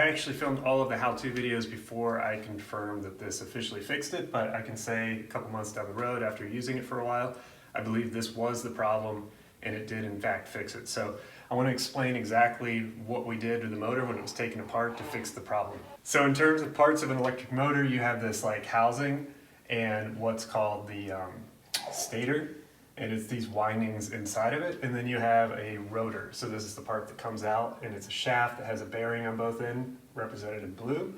I actually filmed all of the how-to videos before I confirmed that this officially fixed it, but I can say a couple months down the road after using it for a while, I believe this was the problem and it did in fact fix it. So I want to explain exactly what we did to the motor when it was taken apart to fix the problem. So in terms of parts of an electric motor, you have this like housing and what's called the stator, and it's these windings inside of it, and then you have a rotor. So this is the part that comes out, and it's a shaft that has a bearing on both ends, represented in blue,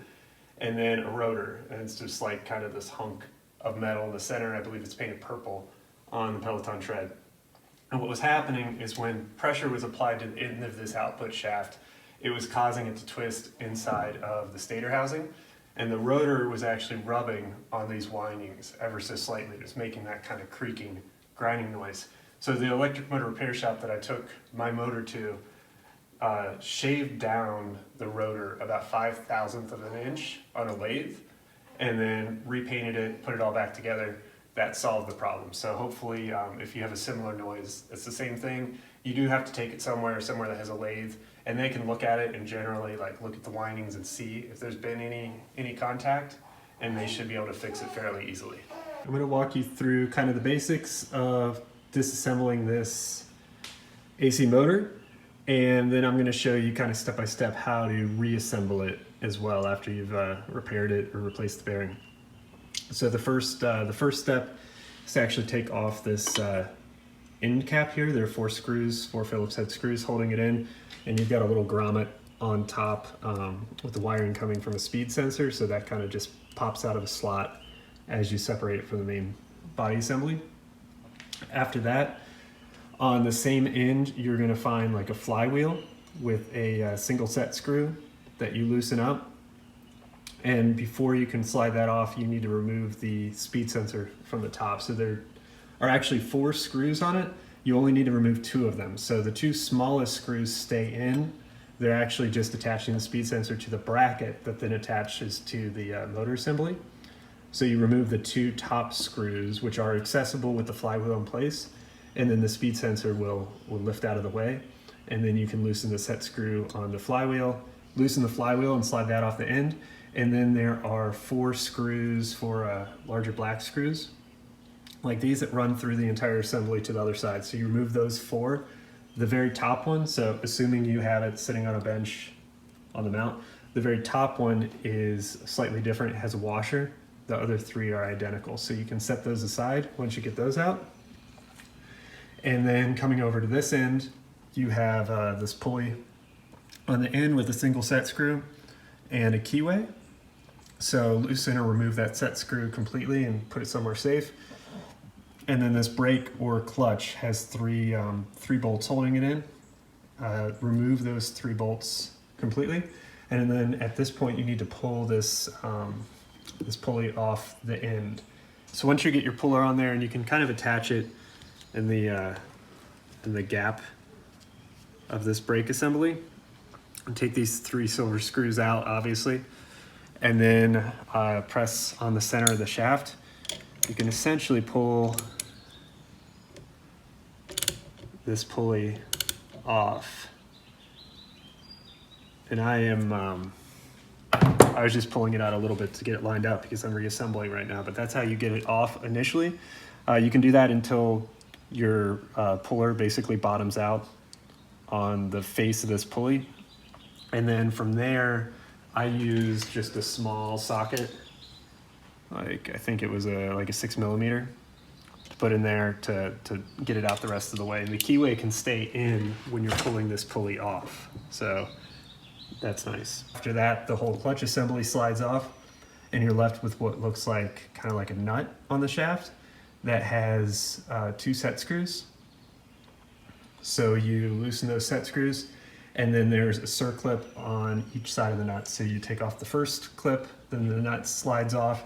and then a rotor, and it's just like kind of this hunk of metal in the center, and I believe it's painted purple on the Peloton Tread. And what was happening is when pressure was applied to the end of this output shaft, it was causing it to twist inside of the stator housing, and the rotor was actually rubbing on these windings ever so slightly, just making that kind of creaking, grinding noise. So the electric motor repair shop that I took my motor to shaved down the rotor about 5/1000th of an inch on a lathe, and then repainted it, put it all back together. That solved the problem. So hopefully if you have a similar noise, it's the same thing. You do have to take it somewhere that has a lathe, and they can look at it and generally like look at the windings and see if there's been any contact, and they should be able to fix it fairly easily. I'm going to walk you through kind of the basics of disassembling this AC motor, and then I'm going to show you kind of step by step how to reassemble it as well after you've repaired it or replaced the bearing. So the first step is to actually take off this end cap here. There are 4 screws, 4 Phillips head screws holding it in, and you've got a little grommet on top with the wiring coming from a speed sensor, so that kind of just pops out of a slot as you separate it from the main body assembly. After that, on the same end, you're going to find like a flywheel with a single set screw that you loosen up. And before you can slide that off, you need to remove the speed sensor from the top. So there are actually 4 screws on it. You only need to remove 2 of them. So the 2 smallest screws stay in. They're actually just attaching the speed sensor to the bracket that then attaches to the motor assembly. So you remove the 2 top screws, which are accessible with the flywheel in place, and then the speed sensor will lift out of the way. And then you can loosen the set screw on the flywheel, loosen the flywheel and slide that off the end. And then there are 4 screws, 4 larger black screws, like these, that run through the entire assembly to the other side. So you remove those 4. The very top one, so assuming you have it sitting on a bench on the mount, the very top one is slightly different. It has a washer. The other 3 are identical. So you can set those aside once you get those out. And then coming over to this end, you have this pulley on the end with a single set screw and a keyway. So loosen or remove that set screw completely and put it somewhere safe. And then this brake or clutch has 3 bolts holding it in. Remove those 3 bolts completely. And then at this point, you need to pull this this pulley off the end. So once you get your puller on there, and you can kind of attach it in the gap of this brake assembly, and take these 3 silver screws out, obviously, and then press on the center of the shaft. You can essentially pull this pulley off, and I was just pulling it out a little bit to get it lined up because I'm reassembling right now, but that's how you get it off initially. You can do that until your puller basically bottoms out on the face of this pulley. And then from there, I used just a small socket, like I think it was like a 6mm, to put in there to get it out the rest of the way. And the keyway can stay in when you're pulling this pulley off. So that's nice. After that, the whole clutch assembly slides off, and you're left with what looks like kind of like a nut on the shaft that has 2 set screws. So you loosen those set screws, and then there's a circlip on each side of the nut. So you take off the first clip, then the nut slides off,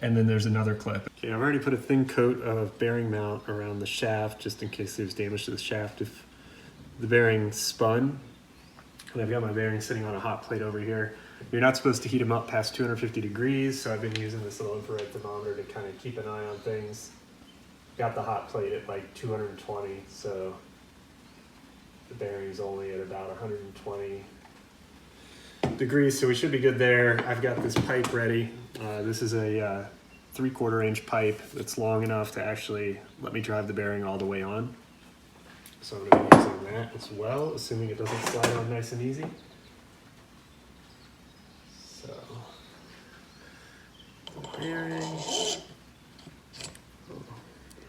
and then there's another clip. Okay, I've already put a thin coat of bearing mount around the shaft just in case there's damage to the shaft if the bearing spun. And I've got my bearings sitting on a hot plate over here. You're not supposed to heat them up past 250 degrees, so I've been using this little infrared thermometer to kind of keep an eye on things. Got the hot plate at like 220, so the bearing's only at about 120. degrees, so we should be good there. I've got this pipe ready. This is a 3/4 inch pipe that's long enough to actually let me drive the bearing all the way on. So I'm going to be using that as well, assuming it doesn't slide on nice and easy. So, the bearing,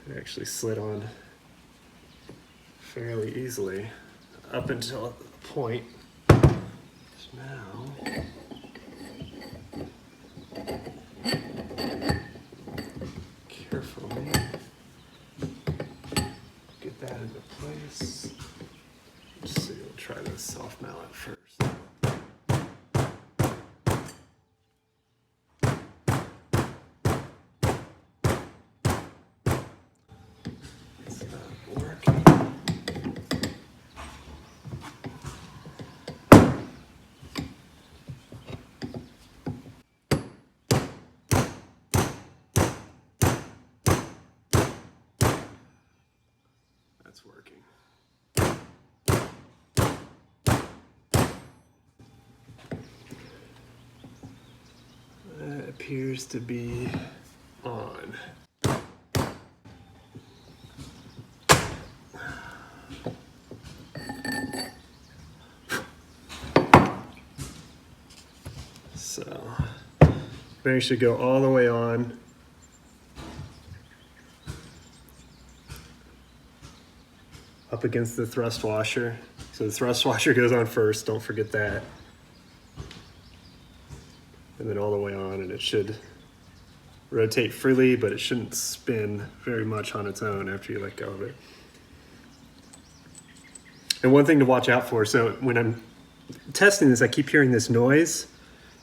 it actually slid on fairly easily up until a point. So now, carefully get that into place. Let's see, we'll try this soft mallet first. It's not working. That's working. That appears to be on. So, bearing should go all the way on. Up against the thrust washer. So the thrust washer goes on first, don't forget that. And then all the way on, and it should rotate freely, but it shouldn't spin very much on its own after you let go of it. And one thing to watch out for, so when I'm testing this, I keep hearing this noise,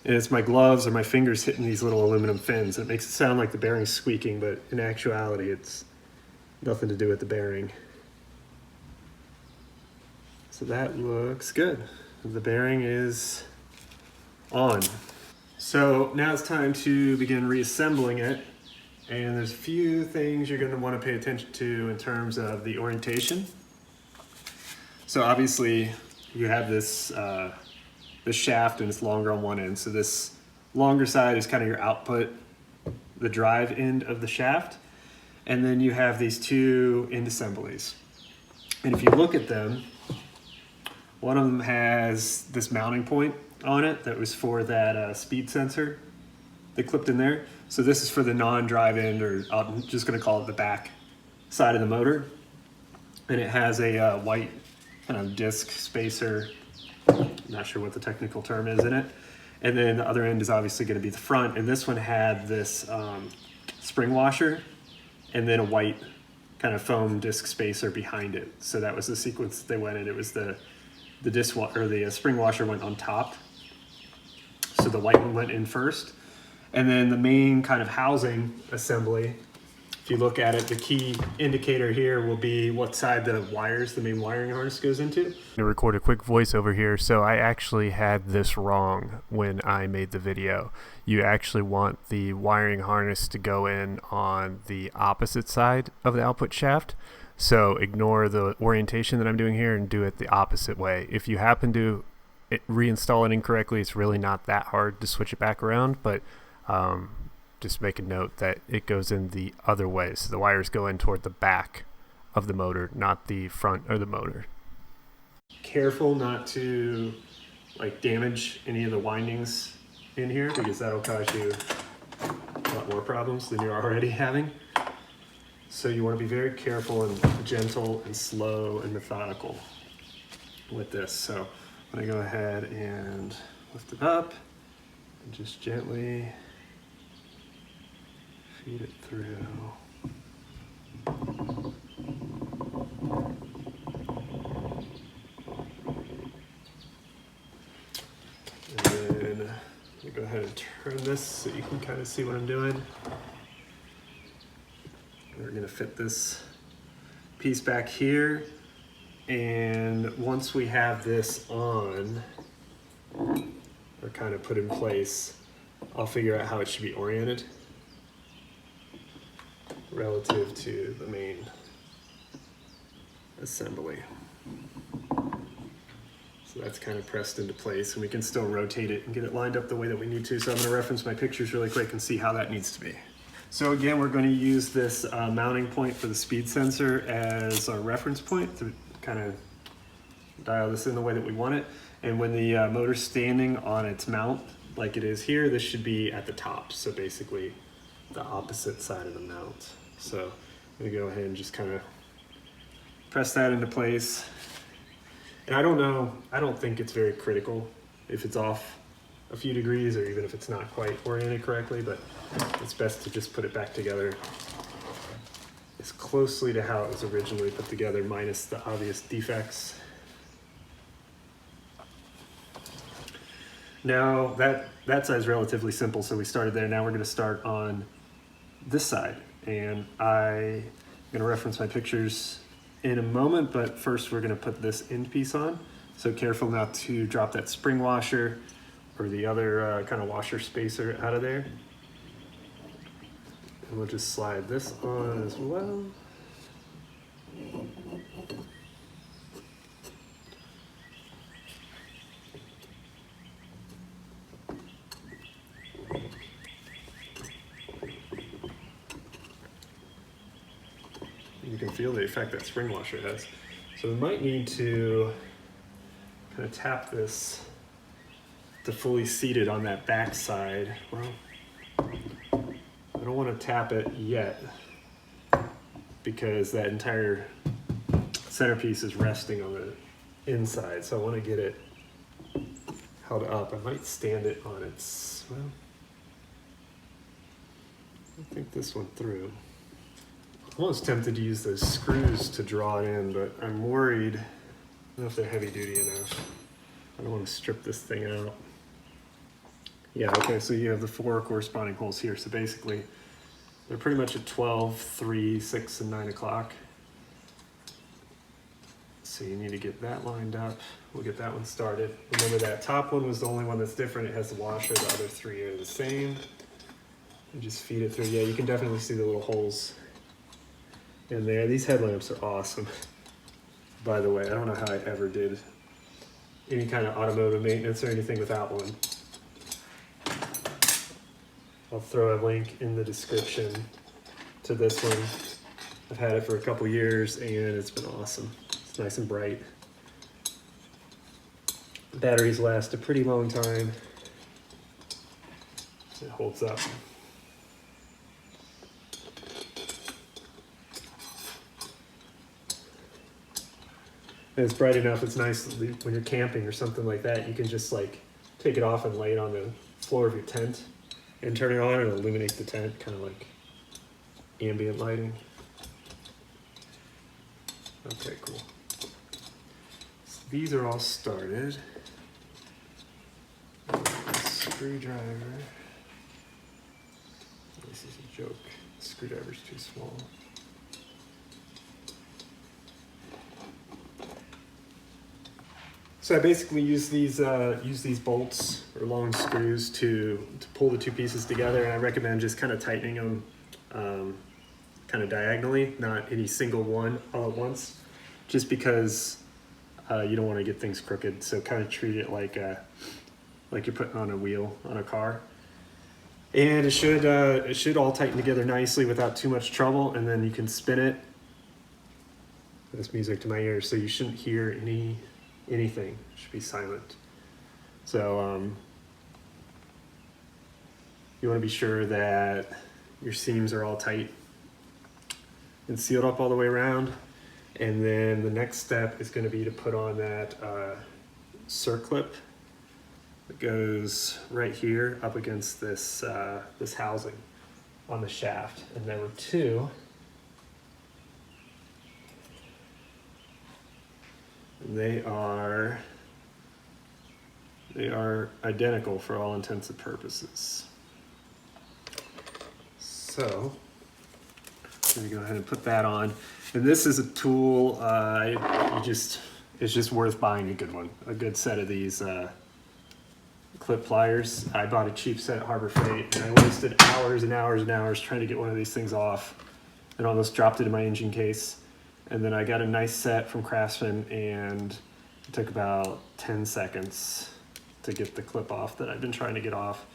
and it's my gloves or my fingers hitting these little aluminum fins. It makes it sound like the bearing's squeaking, but in actuality, it's nothing to do with the bearing. So that looks good. The bearing is on. So now it's time to begin reassembling it. And there's a few things you're going to want to pay attention to in terms of the orientation. So obviously you have this shaft and it's longer on one end. So this longer side is kind of your output, the drive end of the shaft. And then you have these two end assemblies. And if you look at them, one of them has this mounting point on it that was for that speed sensor that clipped in there. So this is for the non-drive end, or I'm just going to call it the back side of the motor. And it has a white kind of disc spacer, not sure what the technical term is in it. And then the other end is obviously going to be the front. And this one had this spring washer and then a white kind of foam disc spacer behind it. So that was the sequence they went in. It was the disc or the spring washer went on top. So the white one went in first. And then the main kind of housing assembly, if you look at it, the key indicator here will be what side the wires, the main wiring harness goes into. I'm gonna record a quick voiceover here. So I actually had this wrong when I made the video. You actually want the wiring harness to go in on the opposite side of the output shaft. So ignore the orientation that I'm doing here and do it the opposite way. If you happen to reinstall it incorrectly, it's really not that hard to switch it back around, but just make a note that it goes in the other way. So the wires go in toward the back of the motor, not the front of the motor. Careful not to damage any of the windings in here, because that'll cause you a lot more problems than you're already having. So you want to be very careful and gentle and slow and methodical with this. So I'm going to go ahead and lift it up and just gently feed it through. And then I'm going to go ahead and turn this so you can kind of see what I'm doing. We're going to fit this piece back here, and once we have this on or kind of put in place, I'll figure out how it should be oriented relative to the main assembly. So So that's kind of pressed into place, and we can still rotate it and get it lined up the way that we need to. So I'm going to reference my pictures really quick and see how that needs to be. So again, we're going to use this mounting point for the speed sensor as our reference point to kind of dial this in the way that we want it. And when the motor's standing on its mount, like it is here, this should be at the top. So basically the opposite side of the mount. So I'm going to go ahead and just kind of press that into place. And I don't think it's very critical if it's off a few degrees or even if it's not quite oriented correctly, but it's best to just put it back together as closely to how it was originally put together, minus the obvious defects. Now that side's relatively simple, so we started there. Now we're going to start on this side, and I'm going to reference my pictures in a moment, but first we're going to put this end piece on. So careful not to drop that spring washer or the other kind of washer spacer out of there. And we'll just slide this on as well. You can feel the effect that spring washer has. So we might need to kind of tap this to fully seat it on that back side. Well, I don't want to tap it yet because that entire centerpiece is resting on the inside. So I want to get it held up. I might stand it on its, well, I think this went through. I'm almost tempted to use those screws to draw it in, but I'm worried. I don't know if they're heavy duty enough. I don't want to strip this thing out. Yeah, okay, so you have the 4 corresponding holes here. So basically, they're pretty much at 12, 3, 6, and 9 o'clock. So you need to get that lined up. We'll get that one started. Remember that top one was the only one that's different. It has the washer. The other 3 are the same. And just feed it through. Yeah, you can definitely see the little holes in there. These headlamps are awesome. By the way, I don't know how I ever did any kind of automotive maintenance or anything without one. I'll throw a link in the description to this one. I've had it for a couple years and it's been awesome. It's nice and bright. The batteries last a pretty long time. It holds up. And it's bright enough, it's nice when you're camping or something like that, you can just like take it off and lay it on the floor of your tent and turn it on and illuminate the tent, kind of like ambient lighting. Okay, cool. So these are all started. Screwdriver. This is a joke. The screwdriver's too small. So I basically use these bolts or long screws to pull the 2 pieces together, and I recommend just kind of tightening them kind of diagonally, not any single one all at once, just because you don't want to get things crooked. So kind of treat it like you're putting on a wheel on a car, and it should all tighten together nicely without too much trouble, and then you can spin it. That's music to my ears, so you shouldn't hear anything. It should be silent. So you want to be sure that your seams are all tight and sealed up all the way around. And then the next step is going to be to put on that circlip that goes right here up against this this housing on the shaft. And number 2, they are identical for all intents and purposes. So I'm going to go ahead and put that on. And this is a tool, it's just worth buying a good one. A good set of these clip pliers. I bought a cheap set at Harbor Freight, and I wasted hours and hours and hours trying to get one of these things off and almost dropped it in my engine case. And then I got a nice set from Craftsman, and It took about 10 seconds to get the clip off that I've been trying to get off.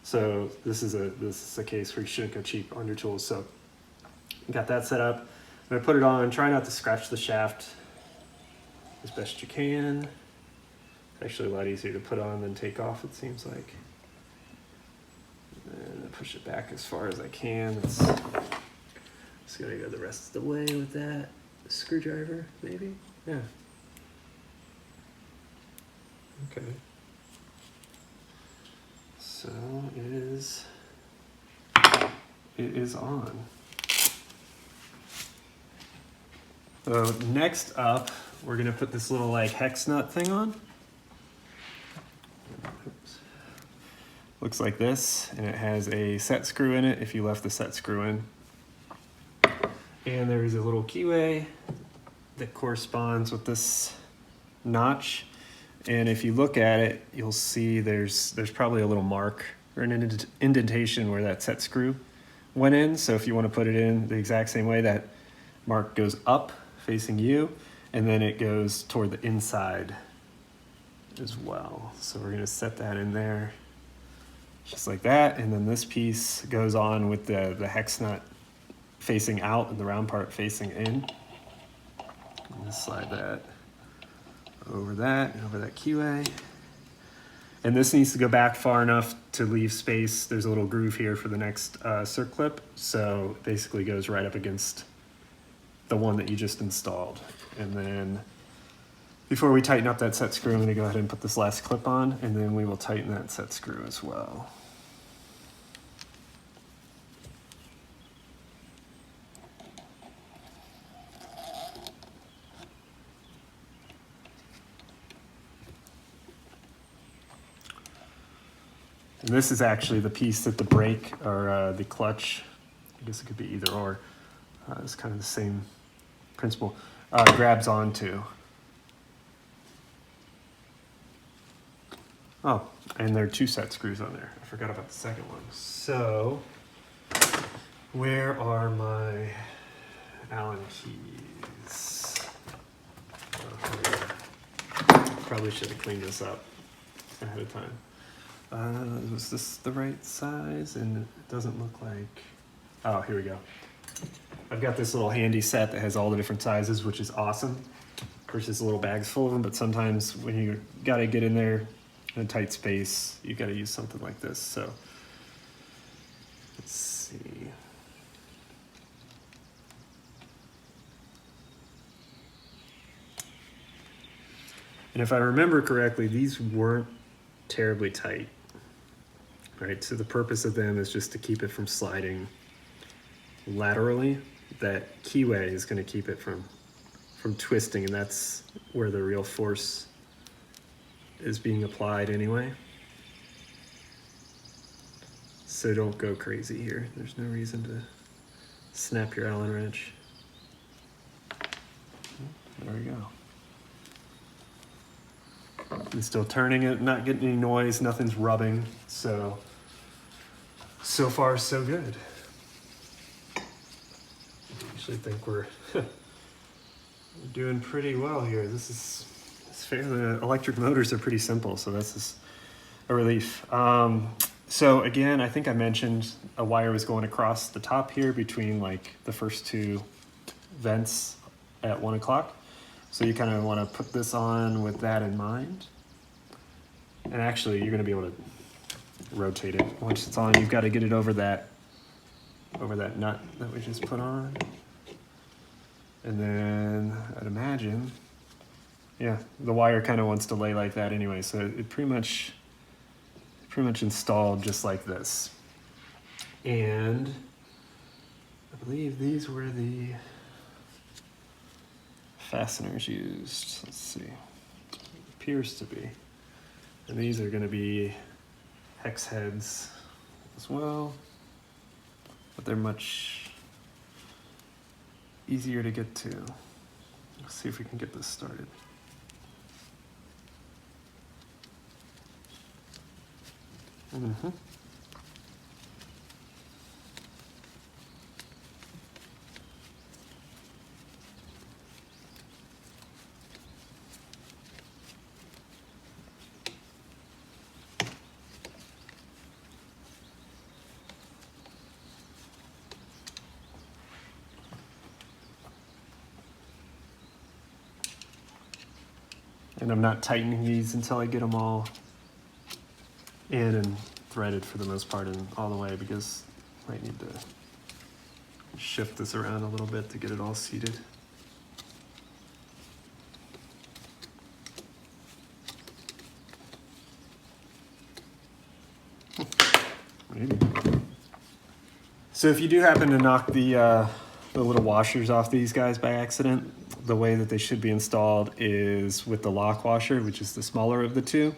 So this is a case where you shouldn't go cheap on your tools. So got that set up. I'm gonna put it on, try not to scratch the shaft as best you can. It's actually a lot easier to put on than take off, it seems like. And I push it back as far as I can. Just gotta go the rest of the way with that screwdriver, maybe? Yeah. Okay. So it is on. So next up, we're gonna put this little like hex nut thing on. Oops. Looks like this, and it has a set screw in it if you left the set screw in. And there is a little keyway that corresponds with this notch. And if you look at it, you'll see there's probably a little mark or an indentation where that set screw went in. So if you want to put it in the exact same way, that mark goes up facing you, and then it goes toward the inside as well. So we're going to set that in there just like that. And then this piece goes on with the hex nut facing out and the round part facing in. I'm going to slide that over that and over that keyway. And this needs to go back far enough to leave space. There's a little groove here for the next circlip. So it basically goes right up against the one that you just installed. And then before we tighten up that set screw, I'm gonna go ahead and put this last clip on, and then we will tighten that set screw as well. And this is actually the piece that the brake or the clutch, I guess it could be either or, it's kind of the same principle, grabs onto. Oh, and there are 2 set screws on there. I forgot about the second one. So, where are my Allen keys? Oh, probably should have cleaned this up ahead of time. Was this the right size? And it doesn't look like, oh, here we go. I've got this little handy set that has all the different sizes, which is awesome. Versus little bags full of them, but sometimes when you gotta get in there in a tight space, you gotta use something like this. So, let's see. And if I remember correctly, these weren't terribly tight. Right, so the purpose of them is just to keep it from sliding laterally. That keyway is going to keep it from twisting, and that's where the real force is being applied anyway. So don't go crazy here. There's no reason to snap your Allen wrench. There we go. I'm still turning it, not getting any noise, nothing's rubbing, so far so good. I actually think we're doing pretty well here. This is fair. The electric motors are pretty simple, so this is a relief. So again, I think I mentioned a wire was going across the top here between like the first 2 vents at 1 o'clock. So you kind of want to put this on with that in mind. And actually, you're going to be able to rotate it. Once it's on, you've got to get it over that nut that we just put on. And then I'd imagine, yeah, the wire kind of wants to lay like that anyway. So it pretty much installed just like this. And I believe these were the fasteners used. Let's see. It appears to be. And these are going to be hex heads as well, but they're much easier to get to. Let's see if we can get this started. Mm-hmm. And I'm not tightening these until I get them all in and threaded for the most part and all the way, because I might need to shift this around a little bit to get it all seated. Maybe. So if you do happen to knock the little washers off these guys by accident, the way that they should be installed is with the lock washer, which is the smaller of the two,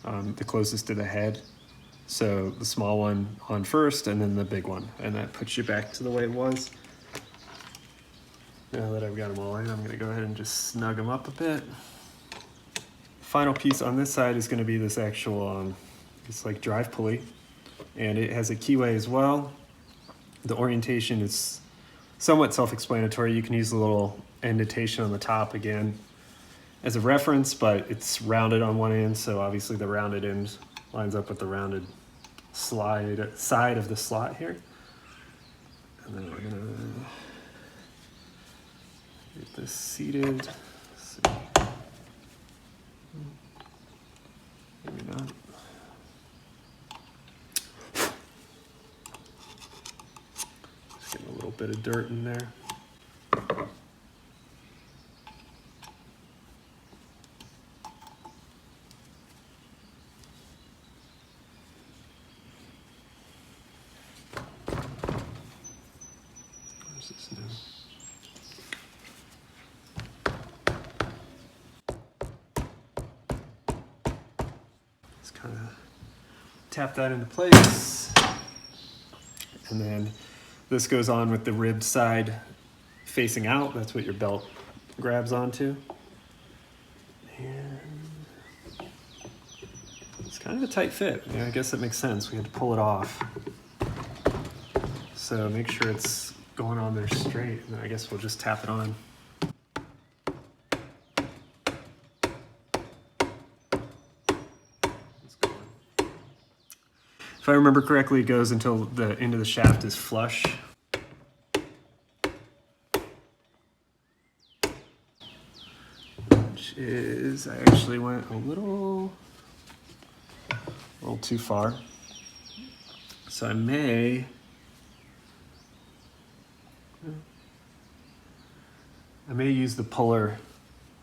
the closest to the head. So the small one on first and then the big one, and that puts you back to the way it was. Now that I've got them all in, I'm gonna go ahead and just snug them up a bit. Final piece on this side is gonna be this actual, it's like drive pulley, and it has a keyway as well. The orientation is somewhat self-explanatory. You can use the little indentation on the top again as a reference, but it's rounded on one end, so obviously the rounded end lines up with the rounded side of the slot here. And then we're gonna get this seated. Let's see. Maybe not. Just getting a little bit of dirt in there. Where's this now? Just kind of tap that into place. And then this goes on with the rib side facing out. That's what your belt grabs onto. And it's kind of a tight fit. Yeah, I guess that makes sense. We had to pull it off. So make sure it's going on there straight, and I guess we'll just tap it on. If I remember correctly, it goes until the end of the shaft is flush. Which is, I actually went a little too far. So I may use the puller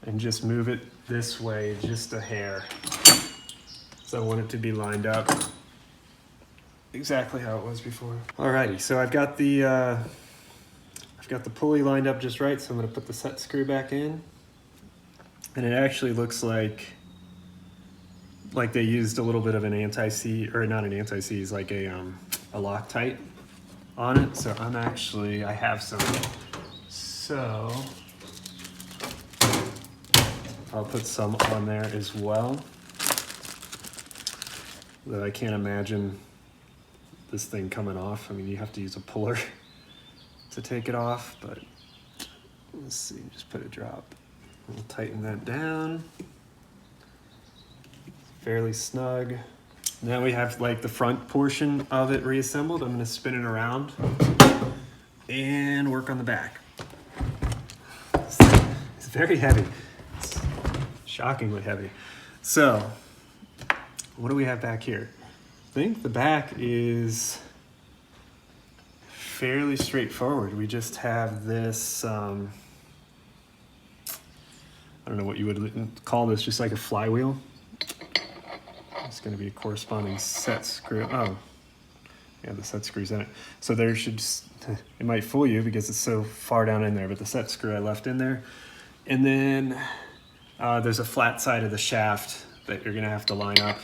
and just move it this way just a hair. So I want it to be lined up exactly how it was before. Alrighty, so I've got the pulley lined up just right, so I'm gonna put the set screw back in. And it actually looks like they used a little bit of an anti-seize, or not an anti-seize, like a Loctite on it. So I have some. So I'll put some on there as well. Though I can't imagine this thing coming off. I mean, you have to use a puller to take it off, but let's see, just put a drop. We'll tighten that down. Fairly snug. Now we have like the front portion of it reassembled. I'm gonna spin it around and work on the back. It's very heavy. It's shockingly heavy. So, what do we have back here? I think the back is fairly straightforward. We just have this, I don't know what you would call this, just like a flywheel. It's going to be a corresponding set screw. Oh, yeah, the set screw's in it. So there should just, it might fool you because it's so far down in there, but the set screw I left in there. And then there's a flat side of the shaft that you're going to have to line up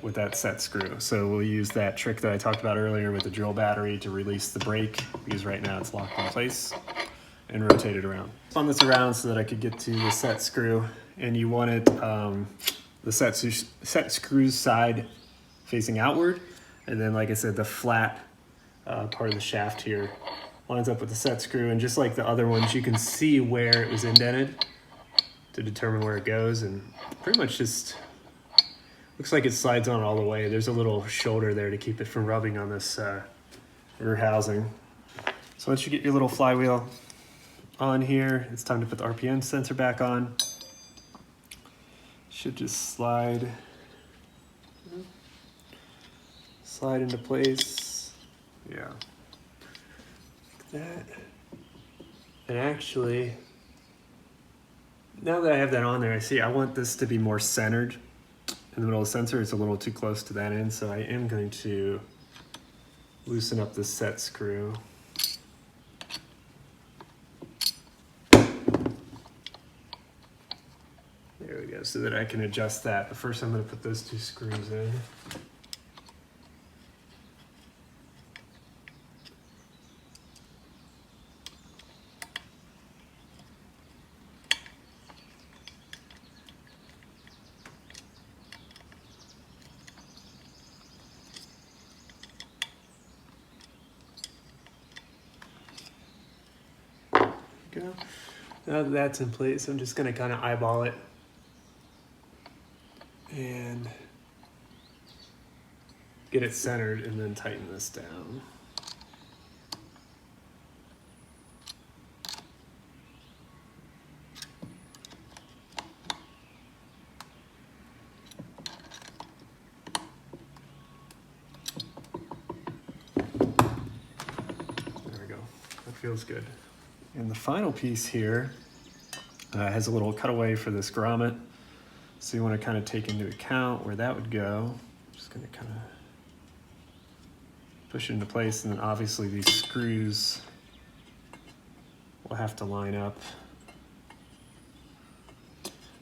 with that set screw. So we'll use that trick that I talked about earlier with the drill battery to release the brake, because right now it's locked in place, and rotate it around. Spun this around so that I could get to the set screw, and you want it the set screws side facing outward, and then like I said, the flat part of the shaft here lines up with the set screw, and just like the other ones, you can see where it was indented to determine where it goes, and pretty much just looks like it slides on all the way. There's a little shoulder there to keep it from rubbing on this rear housing. So once you get your little flywheel on here, it's time to put the RPM sensor back on. Should just slide into place. Yeah. Like that. And actually, now that I have that on there, I see I want this to be more centered in the middle of the sensor. It's a little too close to that end, so I am going to loosen up this set screw. There we go, so that I can adjust that. But first I'm going to put those two screws in. Go. Now that that's in place, I'm just going to kind of eyeball it and get it centered and then tighten this down. There we go. That feels good. And the final piece here has a little cutaway for this grommet. So you want to kind of take into account where that would go. Just going to kind of push it into place, and then obviously these screws will have to line up.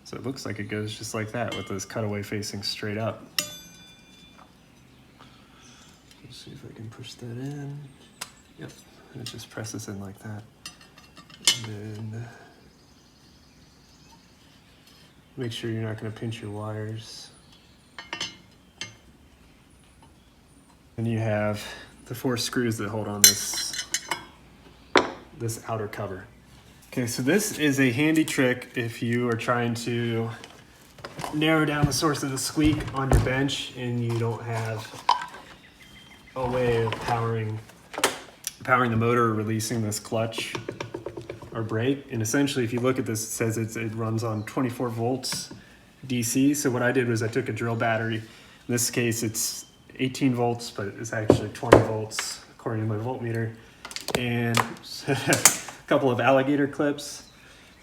So it looks like it goes just like that with this cutaway facing straight up. Let's see if I can push that in. Yep, and it just presses in like that. And then make sure you're not going to pinch your wires. And you have the 4 screws that hold on this outer cover. Okay, so this is a handy trick if you are trying to narrow down the source of the squeak on your bench and you don't have a way of powering the motor or releasing this clutch or brake. And essentially, if you look at this, it says it runs on 24 volts DC. So what I did was I took a drill battery. In this case, it's 18 volts, but it's actually 20 volts according to my voltmeter. And a couple of alligator clips.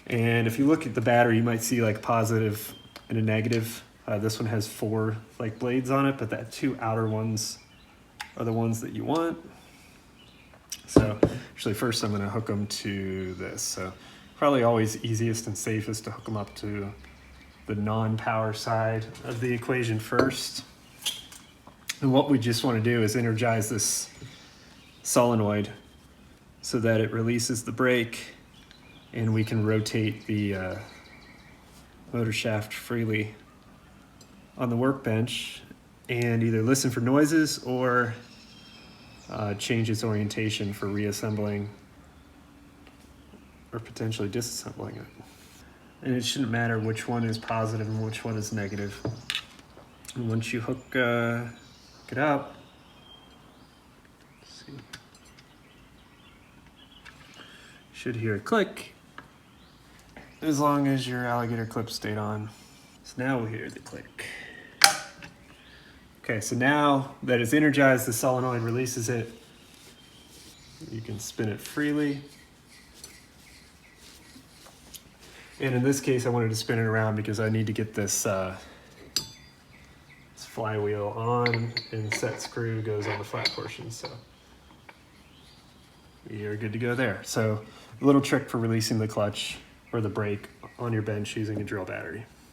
And if you look at the battery, you might see like positive and a negative. This one has 4 like blades on it, but the 2 outer ones are the ones that you want. So actually first I'm going to hook them to this. So probably always easiest and safest to hook them up to the non-power side of the equation first. And what we just want to do is energize this solenoid so that it releases the brake and we can rotate the motor shaft freely on the workbench and either listen for noises or change its orientation for reassembling or potentially disassembling it. And it shouldn't matter which one is positive and which one is negative. And once you hook it up, let's see, you should hear a click as long as your alligator clip stayed on. So now we'll hear the click. Okay, so now that it's energized, the solenoid releases it. You can spin it freely. And in this case, I wanted to spin it around because I need to get this flywheel on, and the set screw goes on the flat portion. So you're good to go there. So a little trick for releasing the clutch or the brake on your bench using a drill battery.